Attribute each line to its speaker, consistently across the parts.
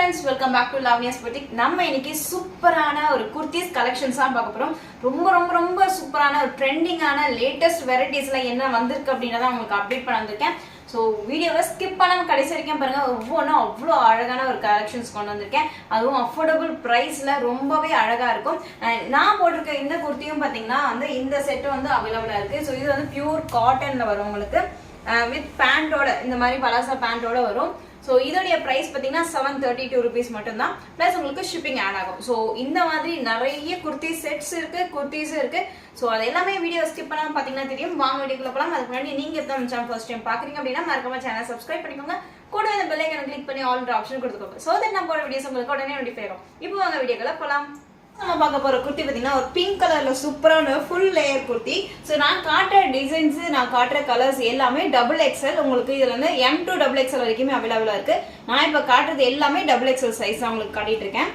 Speaker 1: friends, welcome back to Lavanya sboutique. நம்ம இன்னைக்கு சூப்பரான ஒரு kurtis collections தான் பார்க்க போறோம். ரொம்ப சூப்பரான ஒரு ட்ரெண்டிங்கான லேட்டஸ்ட் வெரைட்டிஸ்ல என்ன வந்திருக்கு அப்படின்றத உங்களுக்கு அப்டேட் பண்ண வந்திருக்கேன். ஸோ வீடியோவை ஸ்கிப் பண்ணாம கடைசி வரைக்கும் பாருங்க. ஒவ்வொன்றும் அவ்வளோ அழகான ஒரு கலெக்ஷன்ஸ் கொண்டு வந்திருக்கேன். அதுவும் அஃபோர்டபுள் ப்ரைஸ்ல ரொம்பவே அழகா இருக்கும். நான் போட்டிருக்க இந்த குர்த்தியும் பார்த்தீங்கன்னா வந்து இந்த செட்டு வந்து அவைலபிளா இருக்கு. ஸோ இது வந்து பியூர் காட்டன்ல வரும் உங்களுக்கு வித் பேண்டோட, இந்த மாதிரி பலாசா பேண்டோட வரும். ஸோ இதோடைய ப்ரைஸ் பார்த்தீங்கன்னா 732 rupees மட்டும்தான். ப்ளஸ் உங்களுக்கு ஷிப்பிங் ஆட் ஆகும். ஸோ இந்த மாதிரி நிறைய குர்த்தி செட்ஸ் இருக்கு, குர்த்திஸும் இருக்கு. ஸோ அது எல்லாமே வீடியோ ஸ்கிப் பண்ணாமல் பார்த்தீங்கன்னா தெரியும். வாங்க வீடியோக்குள்ள போகலாம். அதுக்கு முன்னாடி நீங்க எப்போ சேனல் ஃபர்ஸ்ட் டைம் பார்க்குறீங்க அப்படின்னா மறக்காம சேனல் சப்ஸ்கிரைப் பண்ணிக்கோங்க. கூட இந்த பெல் ஐகானை கிளிக் பண்ணி ஆல் ஆப்ஷன் கொடுத்துக்கோங்க. ஸோ தட் நான் போகிற வீடியோஸ் உங்களுக்கு உடனே நோட்டிஃபை ஆகும். இப்போ வாங்க வீடியோக்குள்ள போகலாம். நம்ம பார்க்க போற குர்த்தி பார்த்தீங்கன்னா ஒரு பிங்க் கலர்ல சூப்பரான ஃபுல் லேயர் குர்த்தி. ஸோ நான் காட்டுற டிசைன்ஸ், நான் காட்டுற கலர்ஸ் எல்லாமே XXL. உங்களுக்கு இதுல வந்து M to XXL வரைக்குமே அவைலபிளா இருக்கு. நான் இப்போ காட்டுறது எல்லாமே XXL சைஸ் தான் உங்களுக்கு காட்டிட்டு இருக்கேன்.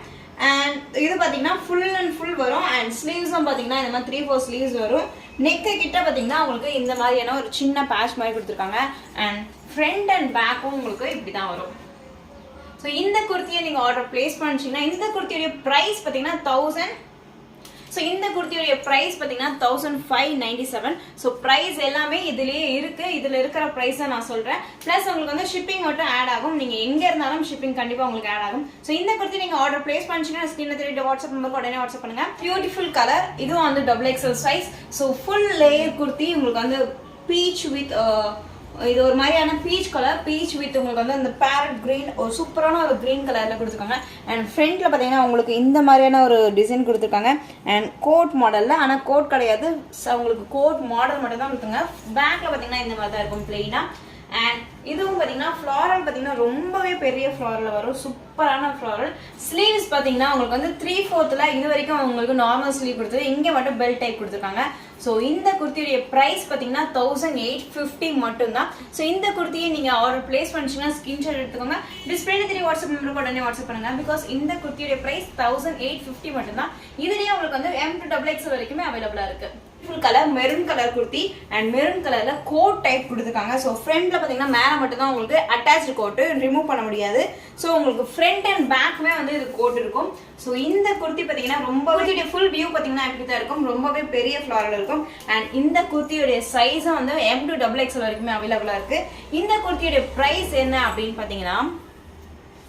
Speaker 1: அண்ட் இது பார்த்தீங்கன்னா ஃபுல் அண்ட் ஃபுல் வரும். அண்ட் ஸ்லீவ்ஸும் பார்த்தீங்கன்னா இந்த மாதிரி 3-4 ஸ்லீவ்ஸ் வரும். நெக்கு கிட்ட பார்த்தீங்கன்னா உங்களுக்கு இந்த மாதிரியான ஒரு சின்ன பேட்ச் மாதிரி கொடுத்துருக்காங்க. அண்ட் ஃப்ரண்ட் அண்ட் பேக்கும் உங்களுக்கு இப்படி தான் வரும். ஸோ இந்த குர்த்தியை நீங்கள் ஆர்டர் பிளேஸ் பண்ணிச்சிங்கன்னா இந்த குர்த்தியோடைய ப்ரைஸ் பார்த்தீங்கன்னா 1000. ஸோ இந்த குர்த்தியோடைய ப்ரைஸ் பார்த்தீங்கன்னா 1597. ஸோ ப்ரைஸ் எல்லாமே இதுலேயே இருக்குது. இதில் இருக்கிற ப்ரைஸை நான் சொல்கிறேன். ப்ளஸ் உங்களுக்கு வந்து ஷிப்பிங் மட்டும் ஆட் ஆகும். நீங்கள் எங்கே இருந்தாலும் ஷிப்பிங் கண்டிப்பாக உங்களுக்கு ஆட் ஆகும். ஸோ இந்த குர்த்தி நீங்கள் ஆர்டர் பிளேஸ் பண்ணிச்சிங்கன்னா ஸ்க்ரீனில் தெரியுற வாட்ஸ்அப் நம்பருக்கு உடனே வாட்ஸ்அப் பண்ணுங்கள். பியூட்டிஃபுல் கலர், இதுவும் வந்து XXL size. So full layer kurti உங்களுக்கு வந்து பீச் வித் இது ஒரு மாதிரியான பீச் கலர், பீச் வித் உங்களுக்கு வந்து அந்த பேரட் கிரீன், ஒரு சூப்பரான ஒரு கிரீன் கலர்ல கொடுத்துருக்காங்க. அண்ட் ஃப்ரண்ட்ல பார்த்தீங்கன்னா உங்களுக்கு இந்த மாதிரியான ஒரு டிசைன் கொடுத்துருக்காங்க. அண்ட் கோட் மாடல்ல, ஆனால் கோட் கிடையாது, உங்களுக்கு கோட் மாடல் மட்டும் தான் கொடுத்துருங்க. பேக்ல பார்த்தீங்கன்னா இந்த மாதிரி தான் இருக்கும் பிளெயினா. அண்ட் இதுவும் பார்த்தீங்கன்னா ஃப்ளாரல் பார்த்தீங்கன்னா ரொம்பவே பெரிய ஃப்ளாரல் வரும், சூப்பரான ஃப்ளாரல். ஸ்லீவ்ஸ் பார்த்தீங்கன்னா உங்களுக்கு வந்து 3/4 இது வரைக்கும் உங்களுக்கு நார்மல் ஸ்லீவ் கொடுத்தது, இங்கே மட்டும் பெல்ட் டைப் கொடுத்துருக்காங்க. ஸோ இந்த குர்த்தியுடைய ப்ரைஸ் பார்த்தீங்கன்னா 1850 மட்டும்தான். ஸோ இந்த குர்த்தியை நீங்கள் ஆர்டர் பிளேஸ் பண்ணிச்சிங்கன்னா ஸ்க்ரீன்ஷாட் எடுத்துக்கோங்க. டிஸ்பிளேல தெரிய வாட்ஸ்அப் நம்பருக்கு உடனே வாட்ஸ்அப் பண்ணுங்க. பிகாஸ் இந்த குர்த்தியுடைய ப்ரைஸ் 1850 மட்டும்தான். இதுலேயே உங்களுக்கு வந்து M to XXL வரைக்குமே அவைலபிளாக இருக்கு. Full colour maroon colour kurti and maroon கலர்ல கோட் டைப் கொடுத்துருக்காங்க. ஸோ ஃப்ரண்ட்ல பார்த்தீங்கன்னா மேலே மட்டும் தான் உங்களுக்கு அட்டாச்சு கோட்டு, ரிமூவ் பண்ண முடியாது. ஸோ உங்களுக்கு ஃப்ரண்ட் அண்ட் பேக்குமே வந்து இது கோட் இருக்கும். ஸோ இந்த குர்த்தி பார்த்தீங்கன்னா ரொம்பவே ஃபுல் வியூ பார்த்தீங்கன்னா இப்படி தான் இருக்கும், ரொம்பவே பெரிய ஃப்ளாரல் இருக்கும். அண்ட் இந்த குர்த்தியோடைய சைஸும் வந்து M to XXL வரைக்குமே அவைலபிளாக இருக்கு. இந்த குர்த்தியோடைய ப்ரைஸ் என்ன அப்படின்னு பார்த்தீங்கன்னா,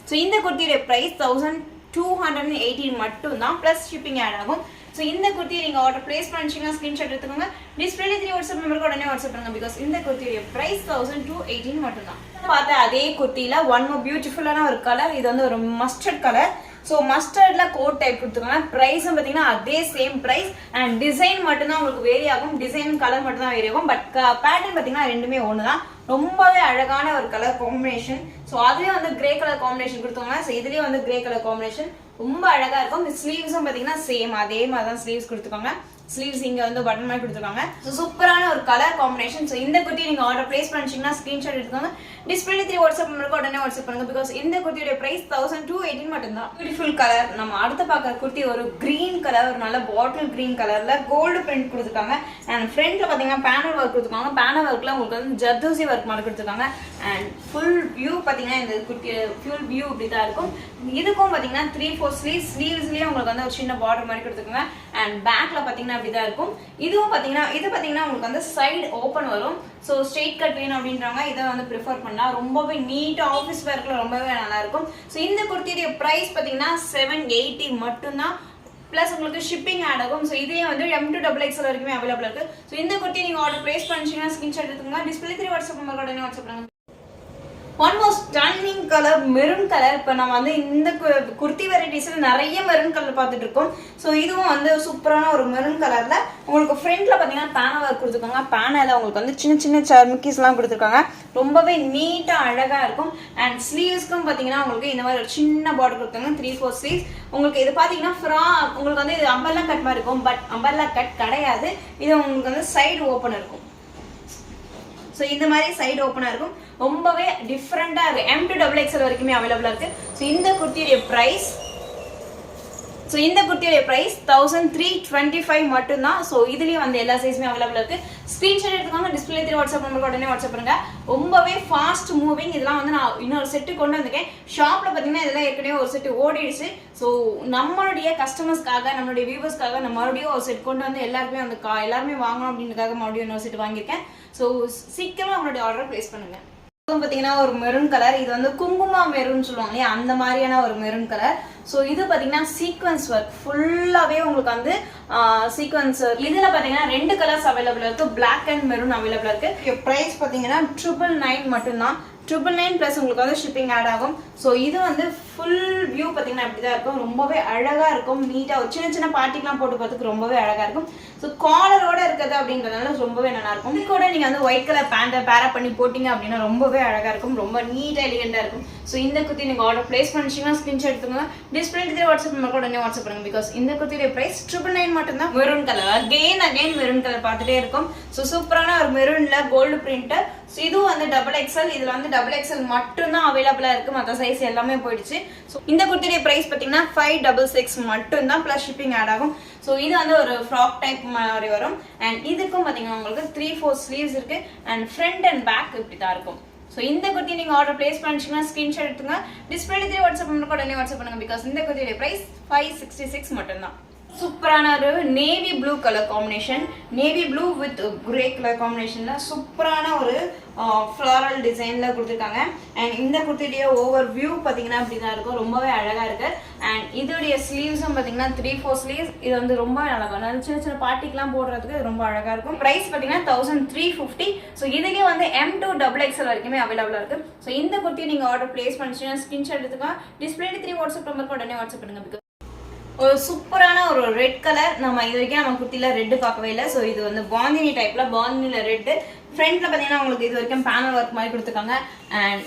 Speaker 1: ஸோ இந்த குர்த்தியோடைய ப்ரைஸ் 1218 மட்டும் தான், ப்ளஸ் ஷிப்பிங் ஆட் ஆகும். ஸோ இந்த குர்த்தியை நீங்கள் ஆர்டர் பிளேஸ் பண்ணிச்சிங்கன்னா ஸ்க்ரீன்ஷாட் எடுத்துக்கோங்க. டிஸ்பிளேல தெரிய வாட்ஸ்அப் நம்பருக்கு உடனே வாட்ஸ்அப் பண்ணுங்க. பிகாஸ் இந்த குர்த்தியோடைய ப்ரைஸ் 1218 மட்டும் தான். பார்த்தா அதே குர்த்தியில ஒன் மோர் பியூட்டிஃபுல்லான ஒரு கலர், இது வந்து ஒரு மஸ்டர்ட் கலர். ஸோ மஸ்டர்ட்ல கோட் டைப் கொடுத்துருக்காங்க. ப்ரைஸும் பார்த்தீங்கன்னா அதே சேம் ப்ரைஸ். அண்ட் டிசைன் மட்டும்தான் உங்களுக்கு வேரி ஆகும், டிசைன் கலர் மட்டும் தான் வேரி ஆகும். பட் பேட்டர்ன் பார்த்தீங்கன்னா ரெண்டுமே ஒன்று தான். ரொம்பவே அழகான ஒரு கலர் காம்பினேஷன். ஸோ அதுலேயும் வந்து கிரே கலர் காம்பினேஷன் கொடுத்தாங்க. ஸோ இதுலேயும் வந்து கிரே கலர் காம்பினேஷன் ரொம்ப அழகா இருக்கும். இந்த ஸ்லீவ்ஸும் பார்த்தீங்கன்னா சேம் அதே மாதிரி தான் ஸ்லீவ்ஸ் கொடுத்துருக்காங்க. ஸ்லீவ்ஸ் இங்கே வந்து பட்டன் மாதிரி கொடுத்துருக்காங்க. ஸோ சூப்பரான ஒரு கலர் காம்பினேஷன். ஸோ இந்த குர்த்தி நீங்கள் ஆர்டர் பிளேஸ் பண்ணிச்சிங்கன்னா ஸ்க்ரீன்ஷாட் எடுத்துக்கோங்க. டிஸ்பிளே 3 வாட்ஸ்அப் நம்பருக்கு உடனே வாட்ஸ்அப் பண்ணுங்க. பிகாஸ் இந்த குர்த்தியோட ப்ரைஸ் 1218 மட்டும்தான். Beautiful colour. நம்ம அடுத்த பார்க்குற குர்த்தி ஒரு கிரீன் கலர், ஒரு நல்ல பாட்டில் கிரீன் கலர்ல கோல்டு பிரிண்ட் கொடுத்துருக்காங்க. அண்ட் ஃப்ரண்ட்ல பார்த்தீங்கன்னா பேனல் ஒர்க் கொடுத்துருக்காங்க. பேனல் ஒர்க்ல உங்களுக்கு வந்து ஜர்தோசி ஒர்க் மாதிரி கொடுத்துருக்காங்க. அண்ட் ஃபுல் வியூ பார்த்தீங்கன்னா இந்த குர்த்தி ஃபுல் வியூ இப்படி தான் இருக்கும். இதுக்கும் பார்த்தீங்கன்னா 3-4 ஸ்லீவ்ஸ்லேயே உங்களுக்கு வந்து ஒரு சின்ன பார்டர் மாதிரி கொடுத்துருக்காங்க. அண்ட் பேக்ல பார்த்தீங்கன்னா அப்படிதான் இருக்கும். இதுவும் பார்த்தீங்கன்னா இது பார்த்தீங்கன்னா உங்களுக்கு வந்து சைடு ஓப்பன் வரும். ஸோ ஸ்ட்ரெயிட் கட் வேணும் அப்படின்றாங்க, இதை வந்து ப்ரிஃபர் பண்ணலாம். ரொம்பவே நீட்டாக ஆஃபீஸ் வேர்க்கில் ரொம்பவே நல்லா இருக்கும். ஸோ இந்த குர்த்தியுடைய ப்ரைஸ் பார்த்தீங்கன்னா 780 மட்டும்தான், ப்ளஸ் உங்களுக்கு ஷிப்பிங் ஆட் ஆகும். ஸோ இதே வந்து M to XXL வரைக்குமே அவைலபிள் இருக்கு. ஸோ இந்த குர்த்தியை நீங்கள் ஆர்டர் பிளேஸ் பண்ணிச்சிங்கன்னா ஸ்க்ரீன்ஷாட் எடுத்துக்கோங்க. டிஸ்பிளே 3 வாட்ஸ்அப் நம்பருக்கு உடனே வாட்ஸ்அப் பண்ணுங்க. One more stunning colour maroon colour. இப்போ நம்ம வந்து இந்த குர்த்தி வெரைட்டிஸில் நிறைய மெரூன் கலர் பார்த்துட்டு இருக்கோம். ஸோ இதுவும் வந்து சூப்பரான ஒரு மெரூன் கலரில் உங்களுக்கு ஃப்ரண்ட்டில் பார்த்தீங்கன்னா பேனை ஒர்க் கொடுத்துருக்காங்க. பேனில் உங்களுக்கு வந்து சின்ன சின்ன சர்மிக்கிஸ்லாம் கொடுத்துருக்காங்க. ரொம்பவே நீட்டாக அழகாக இருக்கும். அண்ட் ஸ்லீவ்ஸ்க்கும் பார்த்தீங்கன்னா உங்களுக்கு இந்த மாதிரி ஒரு சின்ன பார்டர் கொடுத்தாங்க, 3-4 ஸ்லீவ்ஸ். உங்களுக்கு இது பார்த்தீங்கன்னா உங்களுக்கு வந்து இது அம்பர்லா கட் மாதிரி இருக்கும். பட் அம்பர்லா கட் கிடையாது, இது உங்களுக்கு வந்து சைடு ஓப்பன் இருக்கும். ஸோ இந்த மாதிரி சைடு ஓப்பனாக இருக்கும், ரொம்பவே டிஃப்ரெண்ட்டாக இருக்குது. M to XXL வரைக்குமே அவைலபிளாக இருக்குது. ஸோ இந்த குர்த்தியுடைய ப்ரைஸ் ஸோ இந்த குர்த்தியோட ப்ரைஸ் 1325 மட்டும்தான். ஸோ இதுலேயும் வந்து எல்லா சைஸுமே அவைலபிள் இருக்கு. ஸ்க்ரீன்ஷாட் எடுத்துக்கோங்க, டிஸ்பிளே த்ரீ வாட்ஸ்அப் நம்பருக்கு உடனே வாட்ஸ்அப் பண்ணுங்க. ரொம்பவே ஃபாஸ்ட் மூவிங். இதெல்லாம் வந்து நான் இன்னொரு செட்டு கொண்டு வந்திருக்கேன். ஷாப்ல பார்த்தீங்கன்னா இதெல்லாம் ஏற்கனவே ஒரு செட்டு ஓடிடுச்சு. ஸோ நம்மளுடைய கஸ்டமர்ஸ்க்காக, நம்மளுடைய வியூவர்ஸ்க்காக நம்ம மறுபடியும் ஒரு செட் கொண்டு வந்து எல்லாருமே அந்த எல்லாருமே வாங்கணும் அப்படின்றதுக்காக மறுபடியும் இன்னொரு செட் வாங்கியிருக்கேன். ஸோ சீக்கிரமா உங்களுடைய ஆர்டர் பிளேஸ் பண்ணுங்க. பார்த்தீங்கன்னா ஒரு மெரூன் கலர், இது வந்து குங்குமா மெரூன் சொல்லுவாங்க இல்லையா, அந்த மாதிரியான ஒரு மெரூன் கலர். ஸோ இது பார்த்தீங்கன்னா சீக்வன்ஸ் ஒர்க் ஃபுல்லாகவே உங்களுக்கு வந்து சீக்வன்ஸ். இதில் பார்த்தீங்கன்னா 2 கலர்ஸ் அவைலபிள் இருக்கு, பிளாக் அண்ட் மெரூன் அவைலபிள் இருக்கு. ப்ரைஸ் பார்த்தீங்கன்னா 999 மட்டும்தான். 999 ப்ளஸ் உங்களுக்கு வந்து ஷிப்பிங் ஆட் ஆகும். ஸோ இது வந்து ஃபுல் வியூ பார்த்தீங்கன்னா இப்படி தான் இருக்கும். ரொம்பவே அழகாக இருக்கும், நீட்டாக ஒரு சின்ன சின்ன பார்ட்டிக்கெலாம் போட்டு பார்த்துக்கு ரொம்பவே அழகாக இருக்கும். ஸோ காலரோட இருக்குது அப்படின்றதுனால ரொம்பவே நல்லா இருக்கும். இது கூட நீங்கள் வந்து ஒயிட் கலர் பேண்ட்டை பேரப் பண்ணி போட்டிங்க அப்படின்னா ரொம்பவே அழகாக இருக்கும், ரொம்ப நீட்டாக எலிகெண்டாக இருக்கும். ஸோ இந்த குர்த்தி நீங்கள் ஆர்டர் பிளேஸ் பண்ணிச்சிங்கன்னா ஸ்க்ரீன்ஷாட் எடுத்துக்கோங்க, டிஸ்பிளே வாட்ஸ்அப் நம்பர் உடனே வாட்ஸ்அப் பண்ணுங்க. பிகாஸ் இந்த குர்த்தியோட ப்ரைஸ் 999 மட்டும்தான். Maroon colour again maroon colour பார்த்துட்டே இருக்கும். ஸோ சூப்பரான ஒரு மெரூன்ல கோல்டு பிரிண்ட். ஸோ இதுவும் வந்து XXL, இதில் வந்து XXL மட்டும்தான் அவைலபிளாக இருக்குது, மற்ற சைஸ் எல்லாமே போயிடுச்சு. ஸோ இந்த குர்த்தியோட ப்ரைஸ் பார்த்தீங்கன்னா 566 மட்டும்தான், ப்ளஸ் ஷிப்பிங் ஆட் ஆகும். ஸோ இது வந்து ஒரு ஃப்ராக் டைப் மாதிரி வரும். அண்ட் இதுக்கும் பார்த்தீங்கன்னா உங்களுக்கு 3/4 ஸ்லீவ்ஸ் இருக்கு அண்ட் ஃப்ரண்ட் அண்ட் பேக் இப்படி தான் இருக்கும். ஸோ இந்த குர்த்தி நீங்கள் ஆர்டர் பிளேஸ் பண்ணிச்சிங்கன்னா ஸ்க்ரீன்ஷாட் எடுத்துங்க, டிஸ்பிளே த்ரீ வாட்ஸ்அப் நம்பருக்கு உடனே வாட்ஸ்அப் பண்ணுங்க. பிகாஸ் இந்த குர்த்தியோட ப்ரைஸ் 566 மட்டும்தான். சூப்பரான ஒரு navy blue colour combination, navy blue with grey colour காம்பினேஷன்ல சூப்பரான ஒரு ஃப்ளாரல் டிசைன்ல கொடுத்துருக்காங்க. அண்ட் இந்த குர்த்தியுடைய ஓவர் வியூ பார்த்தீங்கன்னா அப்படிதான் இருக்கும், ரொம்பவே அழகா இருக்கு. அண்ட் இதோடைய ஸ்லீவ்ஸும் பார்த்தீங்கன்னா 3/4 ஸ்லீவ்ஸ். இது வந்து ரொம்ப அழகா சின்ன சின்ன பார்ட்டிக்கெலாம் போடுறதுக்கு ரொம்ப அழகா இருக்கும். ப்ரைஸ் பார்த்தீங்கன்னா 1350. ஸோ இதுலேயே வந்து M to XXL வரைக்குமே அவைலபிளா இருக்கு. ஸோ இந்த குர்த்தியை நீங்கள் ஆர்டர் பிளேஸ் பண்ணிச்சுன்னா ஸ்கிரீன்ஷாட் எடுத்துக்கலாம், டிஸ்பிளே த்ரீ வாட்ஸ்அப் நம்பருக்கு உடனே வாட்ஸ்அப் பண்ணுங்க. ஒரு சூப்பரான ஒரு ரெட் கலர், நம்ம இது வரைக்கும் நம்ம குர்த்தில ரெட்டு பார்க்கவே இல்லை. ஸோ இது வந்து பாந்தினி டைப்ல, பாந்தினில ரெட்டு. ஃப்ரண்ட்ல பார்த்தீங்கன்னா உங்களுக்கு இது வரைக்கும் பேனல் ஒர்க் மாதிரி கொடுத்துருக்காங்க. And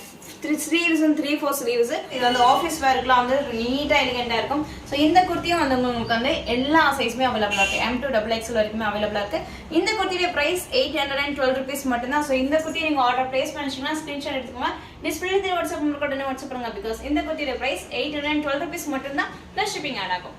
Speaker 1: sleeves 3/4 sleeves. இது வந்து ஆஃபீஸ் வேர்க்குலாம் வந்து நீட்டாக எலிகெண்டாக இருக்கும். ஸோ இந்த குர்த்தியும் வந்து உங்களுக்கு வந்து எல்லா சைஸுமே அவைலபிளாக இருக்குது, M to XXL வரைக்குமே அவைலபிளாக இருக்குது. இந்த குர்த்தியோட ப்ரைஸ் 812 rupees மட்டும்தான். ஸோ இந்த குர்த்தியை நீங்கள் ஆர்டர் பிளேஸ் பண்ணிச்சிங்கன்னா ஸ்க்ரீன்ஷாட் எடுத்துக்கோங்க, டிஸ்பிளே த்ரீ வாட்ஸ்அப் நம்பருக்கு உடனே வாட்ஸ்அப் பண்ணுங்க. பிகாஸ் இந்த குர்த்தியோட ப்ரைஸ் 812 rupees மட்டும்தான், ப்ளஸ் ஷிப்பிங் ஆட் ஆகும்.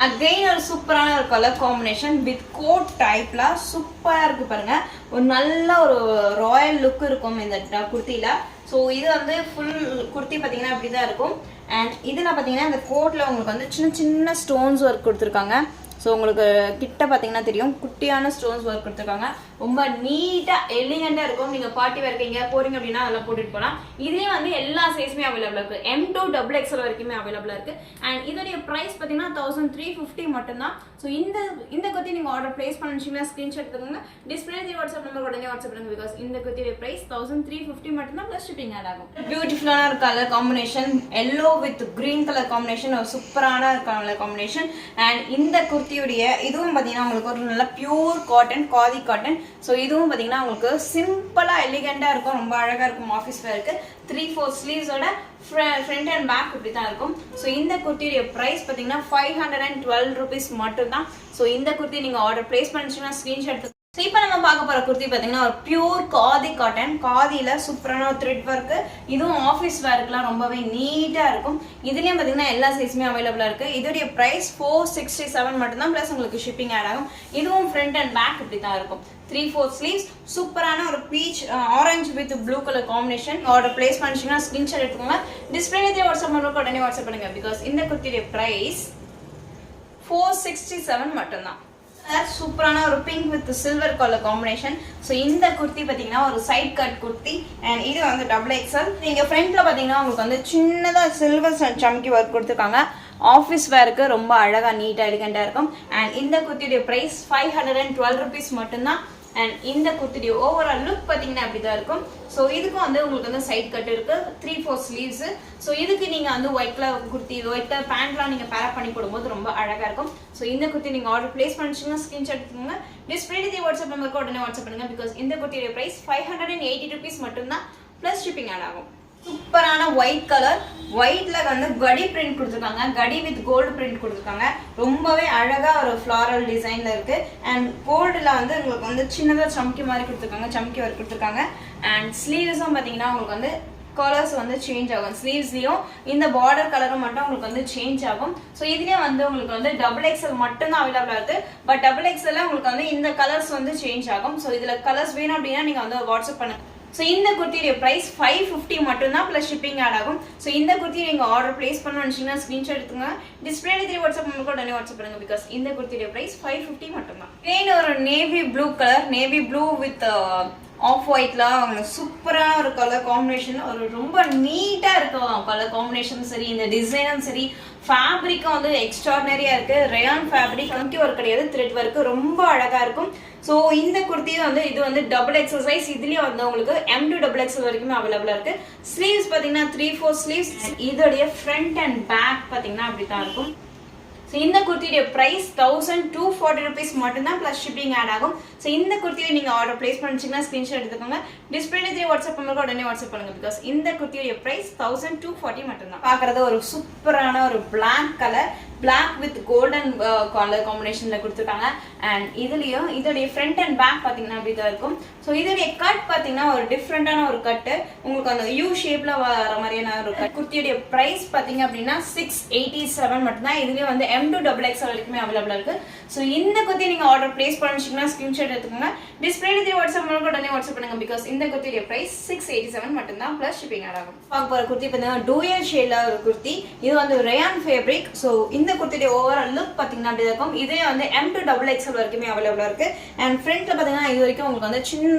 Speaker 1: அகெயின் ஒரு சூப்பரான ஒரு கலர் காம்பினேஷன் வித் கோட் டைப்ல சூப்பராக இருக்கு பாருங்க. ஒரு நல்ல ஒரு ராயல் லுக் இருக்கும் இந்த குர்த்தியில. ஸோ இது வந்து ஃபுல் குர்த்தி பார்த்தீங்கன்னா அப்படிதான் இருக்கும். அண்ட் இதில் பார்த்தீங்கன்னா இந்த கோட்டில் உங்களுக்கு வந்து சின்ன சின்ன ஸ்டோன்ஸ் ஒர்க் கொடுத்துருக்காங்க. ஸோ உங்களுக்கு கிட்ட பார்த்தீங்கன்னா தெரியும், குட்டியான ஸ்டோன்ஸ் ஒர்க் கொடுத்துருக்காங்க. ரொம்ப நீட்டாக எலிகெண்டாக இருக்கும். நீங்கள் பார்ட்டி வேர்க்கு எங்கேயா போறீங்க அப்படின்னா அதெல்லாம் போட்டுட்டு போகலாம். இதுலேயும் வந்து எல்லா சைஸுமே அவைலபிளாக இருக்குது, M to XXL வரைக்குமே அவைலபிளாக இருக்குது. அண்ட் இதோடைய ப்ரைஸ் பார்த்தீங்கன்னா 1350 மட்டும்தான். ஸோ இந்த குர்த்தி நீங்கள் ஆர்டர் பிளேஸ் பண்ணிச்சிங்கன்னா ஸ்க்ரீன்ஷாட் எடுத்துக்கோங்க, டிஸ்பிளே த்ரீ வாட்ஸ்அப் நம்பர் உடனே வாட்ஸ்அப் பண்ணுங்க. பிகாஸ் இந்த குர்த்தியோட ப்ரைஸ் 1350 மட்டும்தான், ப்ளஸ் ஷிப்பிங் ஆட் ஆகும். பியூட்டிஃபுல்லான ஒரு colour combination, yellow with green colour combination, ஒரு சூப்பரான கலர் காம்பினேஷன். அண்ட் இந்த குர்த்தி இதுவும் பார்த்தீங்கன்னா உங்களுக்கு ஒரு நல்ல pure cotton, khadi cotton. So இதுவும் பார்த்தீங்கன்னா உங்களுக்கு சிம்பிளா எலிகெண்டா இருக்கும், ரொம்ப அழகா இருக்கும். ஆஃபீஸ் வேர்க்கு 3/4 ஸ்லீவ்ஸோட ஃப்ரண்ட் அண்ட் பேக் இப்படி தான் இருக்கும். ஸோ இந்த குர்த்தியோட ப்ரைஸ் பார்த்தீங்கன்னா 512 rupees மட்டும்தான். ஸோ இந்த குர்த்தி நீங்க ஆர்டர் பிளேஸ் பண்ணிச்சீங்கன்னா ஸ்கிரீன்ஷாட். ஸோ இப்போ நம்ம பார்க்க போகிற குர்த்தி பார்த்தீங்கன்னா ஒரு பியூர் காதி காட்டன், காதியில் சூப்பரான ஒரு த்ரெட் ஒர்க்கு. இதுவும் ஆஃபீஸ் வேர்க்குலாம் ரொம்பவே நீட்டாக இருக்கும். இதுலேயும் பார்த்தீங்கன்னா எல்லா சைஸுமே அவைலபிளாக இருக்குது. இதோடைய ப்ரைஸ் 467 மட்டும்தான், ப்ளஸ் உங்களுக்கு ஷிப்பிங் ஆட் ஆகும். இதுவும் ஃப்ரண்ட் அண்ட் பேக் இப்படி தான் இருக்கும், 3/4 ஸ்லீவ்ஸ். சூப்பரான ஒரு peach orange with blue colour combination. Order place பண்ணிச்சிங்கன்னா ஸ்கிரீன்ஷாட் எடுத்துக்கோங்க, டிஸ்பிளே வாட்ஸ்அப் நம்பருக்கு உடனே வாட்ஸ்அப் பண்ணுங்க. பிகாஸ் இந்த குர்த்தியோட ப்ரைஸ் 467 மட்டும்தான். சூப்பரான ஒரு pink with silver colour combination. So இந்த குர்த்தி பார்த்தீங்கன்னா ஒரு சைட் கட் குர்த்தி. அண்ட் இது வந்து XXL. நீங்கள் ஃப்ரண்ட்ல பார்த்தீங்கன்னா உங்களுக்கு வந்து சின்னதாக சில்வர் சம்கி ஒர்க் கொடுத்துருக்காங்க. ஆஃபீஸ் வேருக்கு ரொம்ப அழகாக நீட்டாக எலிகெண்டாக இருக்கும். அண்ட் இந்த குர்த்தியோடைய ப்ரைஸ் 512 rupees மட்டும்தான். அண்ட் இந்த குர்த்தியோடைய ஓவரால் லுக் பார்த்தீங்கன்னா அப்படி தான் இருக்கும். ஸோ இதுக்கும் வந்து உங்களுக்கு வந்து சைட் கட் இருக்கு, 3/4 ஸ்லீவ்ஸ். ஸோ இதுக்கு நீங்கள் வந்து white colour kurti, white colour பேண்ட்லாம் நீங்கள் பேரப் பண்ணி போடும்போது ரொம்ப அழகாக இருக்கும். ஸோ இந்த குர்த்தி நீங்கள் ஆர்டர் பிளேஸ் பண்ணிச்சிங்கன்னா ஸ்கிரீன்ஷாட் எடுத்துக்கோங்க, டிஸ்பிளே வாட்ஸ்அப் நம்பருக்கு உடனே வாட்ஸ்அப் பண்ணுங்க. பிகாஸ் இந்த குர்த்தியோட ப்ரைஸ் 580 rupees மட்டும்தான், ப்ளஸ் ஷிப்பிங் ஆட் ஆகும். சூப்பரான ஒயிட் கலர், ஒயிட்ல வந்து கடி பிரிண்ட் கொடுத்துருக்காங்க, கடி வித் கோல்டு பிரிண்ட் கொடுத்துருக்காங்க. ரொம்பவே அழகா ஒரு ஃப்ளாரல் டிசைன்ல இருக்கு. அண்ட் கோல்டுல வந்து உங்களுக்கு வந்து சின்னதாக சம்கி மாதிரி கொடுத்துருக்காங்க, சம்கி ஒர்க் கொடுத்துருக்காங்க. அண்ட் ஸ்லீவ்ஸும் பார்த்தீங்கன்னா உங்களுக்கு வந்து கலர்ஸ் வந்து சேஞ்ச் ஆகும். ஸ்லீவ்ஸ்லயும் இந்த பார்டர் கலரும் மட்டும் உங்களுக்கு வந்து சேஞ்ச் ஆகும். ஸோ இதுலயே வந்து உங்களுக்கு வந்து டபுள் எக்ஸ்எல் மட்டும் தான் அவைலபிளா இருக்கு. பட் டபுள் எக்ஸ்எல் உங்களுக்கு வந்து இந்த கலர்ஸ் வந்து சேஞ்ச் ஆகும். ஸோ இதுல கலர்ஸ் வேணும் அப்படின்னா நீங்க வந்து வாட்ஸ்அப் பண்ணுங்க. ஸோ இந்த குர்த்தியோட பிரைஸ் 550 மட்டும் தான் பிளஸ் ஷிப்பிங் ஆட் ஆகும். ஸோ இந்த குர்த்தியை நீங்க ஆர்டர் பிளேஸ் பண்ணணும்னு நினைச்சீங்கன்னா ஸ்கிரீன்ஷாட் எடுத்துங்க. டிஸ்பிளேல தெரிய வாட்ஸ்அப் நம்பருக்கு உடனே வாட்ஸ்அப் பண்ணுங்க. பிகாஸ் இந்த குர்த்தியோட பிரைஸ் 550 மட்டும் தான். இதே ஒரு navy blue colour, navy blue with off ஒயிட்ல சூப்பரான ஒரு கலர் காம்பினேஷன், ஒரு ரொம்ப நீட்டா இருக்கும் கலர் காம்பினேஷன் சரி, இந்த டிசைனும் சரி, ஃபேப்ரிக்கும் வந்து எக்ஸ்ட்ராடினரியா இருக்கு. ரயான் ஃபேப்ரிக், கம்கி ஒர்க் கிடையாது, த்ரெட் ஒர்க், ரொம்ப அழகா இருக்கும். ஸோ இந்த குர்த்தியும் வந்து இது வந்து டபுள் எக்ஸல் சைஸ், இதுலயே வந்து உங்களுக்கு M2 டபுள் எக்ஸல் வரைக்குமே அவைலபிளா இருக்கு. ஸ்லீவ்ஸ் பாத்தீங்கன்னா 3/4 ஸ்லீவ்ஸ். இதோடைய ஃப்ரண்ட் அண்ட் பேக் பாத்தீங்கன்னா அப்படித்தான் இருக்கும். ஸோ இந்த குர்த்தியோட பிரைஸ் 1240 rupees மட்டும் தான் பிளஸ் ஷிப்பிங் ஆட் ஆகும். ஸோ இந்த குர்த்தியை நீங்க ஆர்டர் பிளேஸ் பண்ணிச்சீங்கன்னா ஸ்கிரீன்ஷாட் எடுத்துக்கோங்க. டிஸ்பிளேல தெரிய வாட்ஸ்அப் நம்பருக்கு உடனே வாட்ஸ்அப் பண்ணுங்க. பிகாஸ் இந்த குர்த்தியோட பிரைஸ் 1240 மட்டும் தான். பாக்குறது ஒரு சூப்பரான ஒரு black colour, black with golden colour காம்பினேஷன்ல கொடுத்துருக்காங்க. அண்ட் இதுலயும் இதோடைய ஃப்ரண்ட் அண்ட் பேக் பாத்தீங்கன்னா அப்படிதான் இருக்கும். ஸோ இதோடைய கட் பாத்தீங்கன்னா ஒரு டிஃப்ரெண்டான ஒரு கட்டு, உங்களுக்கு அந்த யூ ஷேப்ல வர மாதிரியான ஒரு கட். குர்த்தியோட பிரைஸ் பாத்தீங்க அப்படின்னா 687 மட்டும் தான். இதுலயும் வந்து M2 டபுள் எக்ஸ்எல் வரைக்குமே அவைலபிளா இருக்கு. ஸோ இந்த குர்த்தி நீங்க ஆர்டர் பிளேஸ் பண்ணிச்சீங்கன்னா ஸ்கிரீன்ஷாட் எடுத்துக்கோங்க. டிஸ்பிளேல தெரிய வாட்ஸ்அப் நம்பருக்கு உடனே வாட்ஸ்அப் பண்ணுங்க. பிகாஸ் இந்த குர்த்தியோட பிரைஸ் 687 மட்டும் தான் பிளஸ் ஷிப்பிங் ஆட் ஆகும். பார்க்க போற குர்த்தி பாத்தீங்கன்னா டூயல் ஷேட்ல ஒரு குர்த்தி. இது வந்து ரயான் ஃபேப்ரிக். ஸோ இந்த குர்த்தியோட ஓவரால் லுக் பாத்தீங்கன்னா அப்படி இருக்கும். இதே வந்து M2 டபுள் எக்ஸ்எல் வரைக்குமே அவைலபிளா இருக்கு. அண்ட் ஃப்ரண்ட்ல பாத்தீங்கன்னா இது வரைக்கும் உங்களுக்கு வந்து சின்ன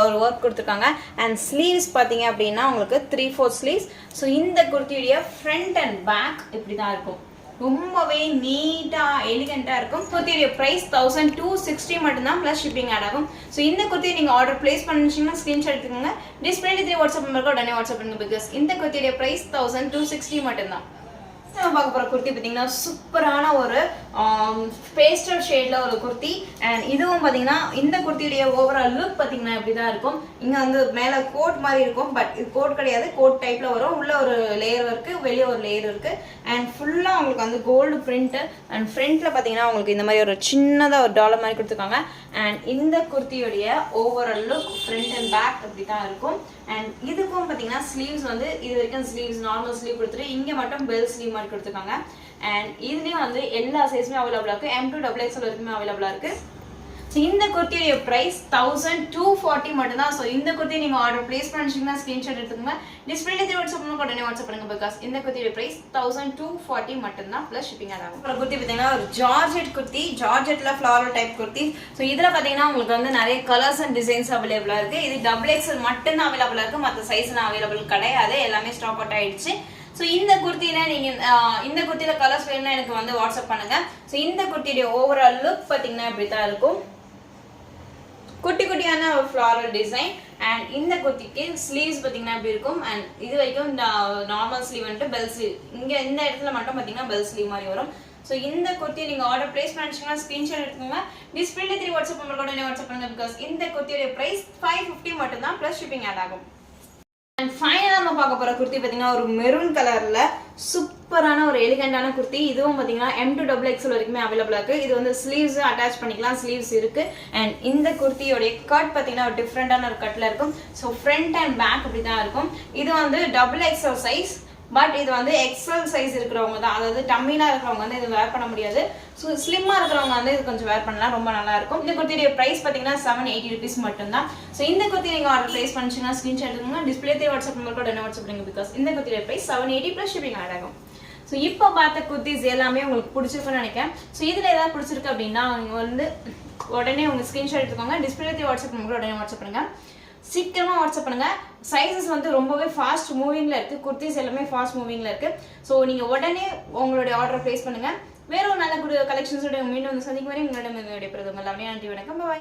Speaker 1: ஒரு ஒர்க் கொடுத்துருக்காங்க. அண்ட் ஸ்லீவ்ஸ் பாத்தீங்க அப்படின்னா உங்களுக்கு 3/4 ஸ்லீவ்ஸ். ஸோ இந்த குர்த்தியோட ஃப்ரண்ட் அண்ட் பேக் இப்படிதான் இருக்கும். ரொம்பவே நீட்டா எலிகண்டா இருக்கும். குர்த்தியோட பிரைஸ் 1260 மட்டும் தான் பிளஸ் ஷிப்பிங் ஆட் ஆகும். ஸோ இந்த குர்த்தியை நீங்க ஆர்டர் பிளேஸ் பண்ணிச்சீங்கன்னா ஸ்கிரீன்ஷாட் எடுத்துக்கோங்க. டிஸ்பிளேல தெரிய வாட்ஸ்அப் நம்பருக்கு உடனே வாட்ஸ்அப் பண்ணுங்க. பிகாஸ் இந்த குர்த்தியோட பிரைஸ் 1260 மட்டும் தான். நம்ம பார்க்க போற குர்த்தி பாத்தீங்கன்னா சூப்பரான ஒரு பேஸ்டல் ஷேட்ல ஒரு குர்த்தி. அண்ட் இதுவும் பாத்தீங்கன்னா இந்த குர்த்தியுடைய ஓவரால் லுக் பாத்தீங்கன்னா இப்படிதான் இருக்கும். இங்க வந்து மேல கோட் மாதிரி இருக்கும், பட் இது கோட் கிடையாது, கோட் டைப்ல வரும். உள்ள ஒரு லேயர் இருக்கு, வெளியே ஒரு லேயர் இருக்கு. அண்ட் ஃபுல்லா உங்களுக்கு வந்து கோல்டு பிரிண்ட். அண்ட் ஃப்ரண்ட்ல பாத்தீங்கன்னா உங்களுக்கு இந்த மாதிரி ஒரு சின்னதா ஒரு டாலர் மாதிரி கொடுத்துருக்காங்க. அண்ட் இந்த குர்த்தியுடைய overall look front and back இப்படிதான் இருக்கும். அண்ட் இதுக்கும் பாத்தீங்கன்னா ஸ்லீவ்ஸ் வந்து இது வரைக்கும் ஸ்லீவ்ஸ் நார்மல் ஸ்லீவ் கொடுத்துட்டு இங்க மட்டும் பெல் ஸ்லீவ் மாதிரி கொடுத்துருக்காங்க. அண்ட் இதுலயும் வந்து எல்லா சைஸுமே அவைலபிளா இருக்கு. M2 டபுள் எக்ஸ்எல் வரைக்குமே அவைலபிளா இருக்கு. ஸோ இந்த குர்த்தியோட பிரைஸ் 1240 மட்டும் தான். ஸோ இந்த குர்த்தி நீங்க ஆர்டர் பிளேஸ் பண்ணிச்சீங்கன்னா ஸ்கிரீன்ஷாட் எடுத்துக்கோங்க. டிஸ்பிளேல தெரிய வாட்ஸ்அப் பண்ணுங்க, உடனே வாட்ஸ்அப் பண்ணுங்க. பிகாஸ் இந்த குர்த்தியோட பிரைஸ் 1240 மட்டும் தான் பிளஸ் ஷிப்பிங் ஆகும். ஒரு குர்த்தி பாத்தீங்கன்னா ஒரு ஜார்ஜெட் குர்த்தி, ஜார்ஜெட்ல ஃபிளாரல் டைப் குர்த்தி. ஸோ இதுல பாத்தீங்கன்னா உங்களுக்கு வந்து நிறைய கலர்ஸ் அண்ட் டிசைன்ஸ் அவைலபிளா இருக்கு. இது டபுள் எக்ஸ்எல் மட்டும் தான் அவைலபிளா இருக்கு, மற்ற சைஸ்லாம் அவைலபிள் கிடையாது, எல்லாமே ஸ்டாக் அவுட் ஆயிடுச்சு. ஸோ இந்த குர்த்தியில நீங்க இந்த குர்த்தியில கலர்ஸ் வேணும்னா எனக்கு வந்து வாட்ஸ்அப் பண்ணுங்க. ஸோ இந்த குர்த்தியோட ஓவரால் லுக் பாத்தீங்கன்னா இப்படித்தான் இருக்கும். குட்டி குட்டியான ஒரு ஃப்ளாரல் டிசைன். அண்ட் இந்த குர்த்திக்கு ஸ்லீவ்ஸ் பாத்தீங்கன்னா இப்படி இருக்கும். அண்ட் இது வரைக்கும் நார்மல் ஸ்லீவ் வந்துட்டு பெல் ஸ்லீவ், இங்க இந்த இடத்துல மட்டும் பாத்தீங்கன்னா பெல் ஸ்லீவ் மாதிரி வரும். ஸோ இந்த குர்த்தியை நீங்க ஆர்டர் பிளேஸ் பண்ணிச்சீங்கன்னா ஸ்கிரீன்ஷாட் எடுத்துக்கோங்க. டிஸ்பிளேல தெரிய வாட்ஸ்அப் நம்பருக்கு உடனே வாட்ஸ்அப் பண்ணுங்க. பிகாஸ் இந்த குர்த்தியோட பிரைஸ் 550 மட்டும் தான் பிளஸ் ஷிப்பிங் ஆட் ஆகும். அண்ட் ஃபைனலா நம்ம பார்க்க போற குர்த்தி பாத்தீங்கன்னா ஒரு மெரூன் கலர்ல சூப்பரான ஒரு எலிகண்டான குர்த்தி. இதுவும் பாத்தீங்கன்னா M2 டபுள் எக்ஸ்எல் வரைக்குமே அவைலபிளா இருக்கு. இது வந்து ஸ்லீவ்ஸ் அட்டாச் பண்ணிக்கலாம், ஸ்லீவ்ஸ் இருக்கு. அண்ட் இந்த குர்த்தியோட கட் பாத்தீங்கன்னா ஒரு டிஃப்ரெண்டான ஒரு கட்ல இருக்கும். ஸோ ஃப்ரண்ட் அண்ட் பேக் இப்படிதான் இருக்கும். இது வந்து டபுள் எக்ஸ்எல் சைஸ், பட் இது வந்து எக்ஸ்எல் சைஸ் இருக்கிறவங்க தான், அதாவது டம்மிலா இருக்கிறவங்க வந்து இது வேர் பண்ண முடியாது. ஸோ ஸ்லிம்மா இருக்கிறவங்க வந்து இது கொஞ்சம் வேர் பண்ணலாம், ரொம்ப நல்லா இருக்கும். இந்த குர்த்தியோட பிரைஸ் பாத்தீங்கன்னா 780 rupees மட்டும் தான். ஸோ இந்த குர்த்தி நீங்க ஆர்டர் பிளேஸ் பண்ணிச்சீங்கன்னா ஸ்கிரீன்ஷாட் எடுத்துக்கோங்க. டிஸ்பிளேல வாட்ஸ்அப் நம்பருக்கு உடனே வாட்ஸ்அப் பண்ணுங்க. பிகாஸ் இந்த குர்த்தியோட பிரைஸ் 780 பிளஸ் ஷிப்பிங் ஆட் ஆகும். ஸோ இப்போ பார்த்த குர்த்திஸ் எல்லாமே உங்களுக்கு பிடிச்சிருக்குன்னு நினைக்கிறேன். ஸோ இதுல ஏதாவது பிடிச்சிருக்கு அப்படின்னா நீங்க வந்து உடனே உங்க ஸ்கிரீன்ஷாட் எடுத்துக்கோங்க. டிஸ்பிளேல வாட்ஸ்அப் நம்பருக்கு உடனே வாட்ஸ்அப் பண்ணுங்க. சீக்கிரமா வாட்ஸ்அப் பண்ணுங்க. சைஸஸ் வந்து ரொம்பவே ஃபாஸ்ட் மூவிங்ல இருக்கு, குர்த்திஸ் எல்லாமே ஃபாஸ்ட் மூவிங்ல இருக்கு. ஸோ நீங்க உடனே உங்களுடைய ஆர்டர் பிளேஸ் பண்ணுங்க. வேற ஒரு நல்ல கலெக்ஷன்ஸோட மீண்டும் வந்து சந்திக்கும் வரை உங்களிடம் விடைபெறுவது உங்கள் லவன்யா. நன்றி, வணக்கம், பாய்.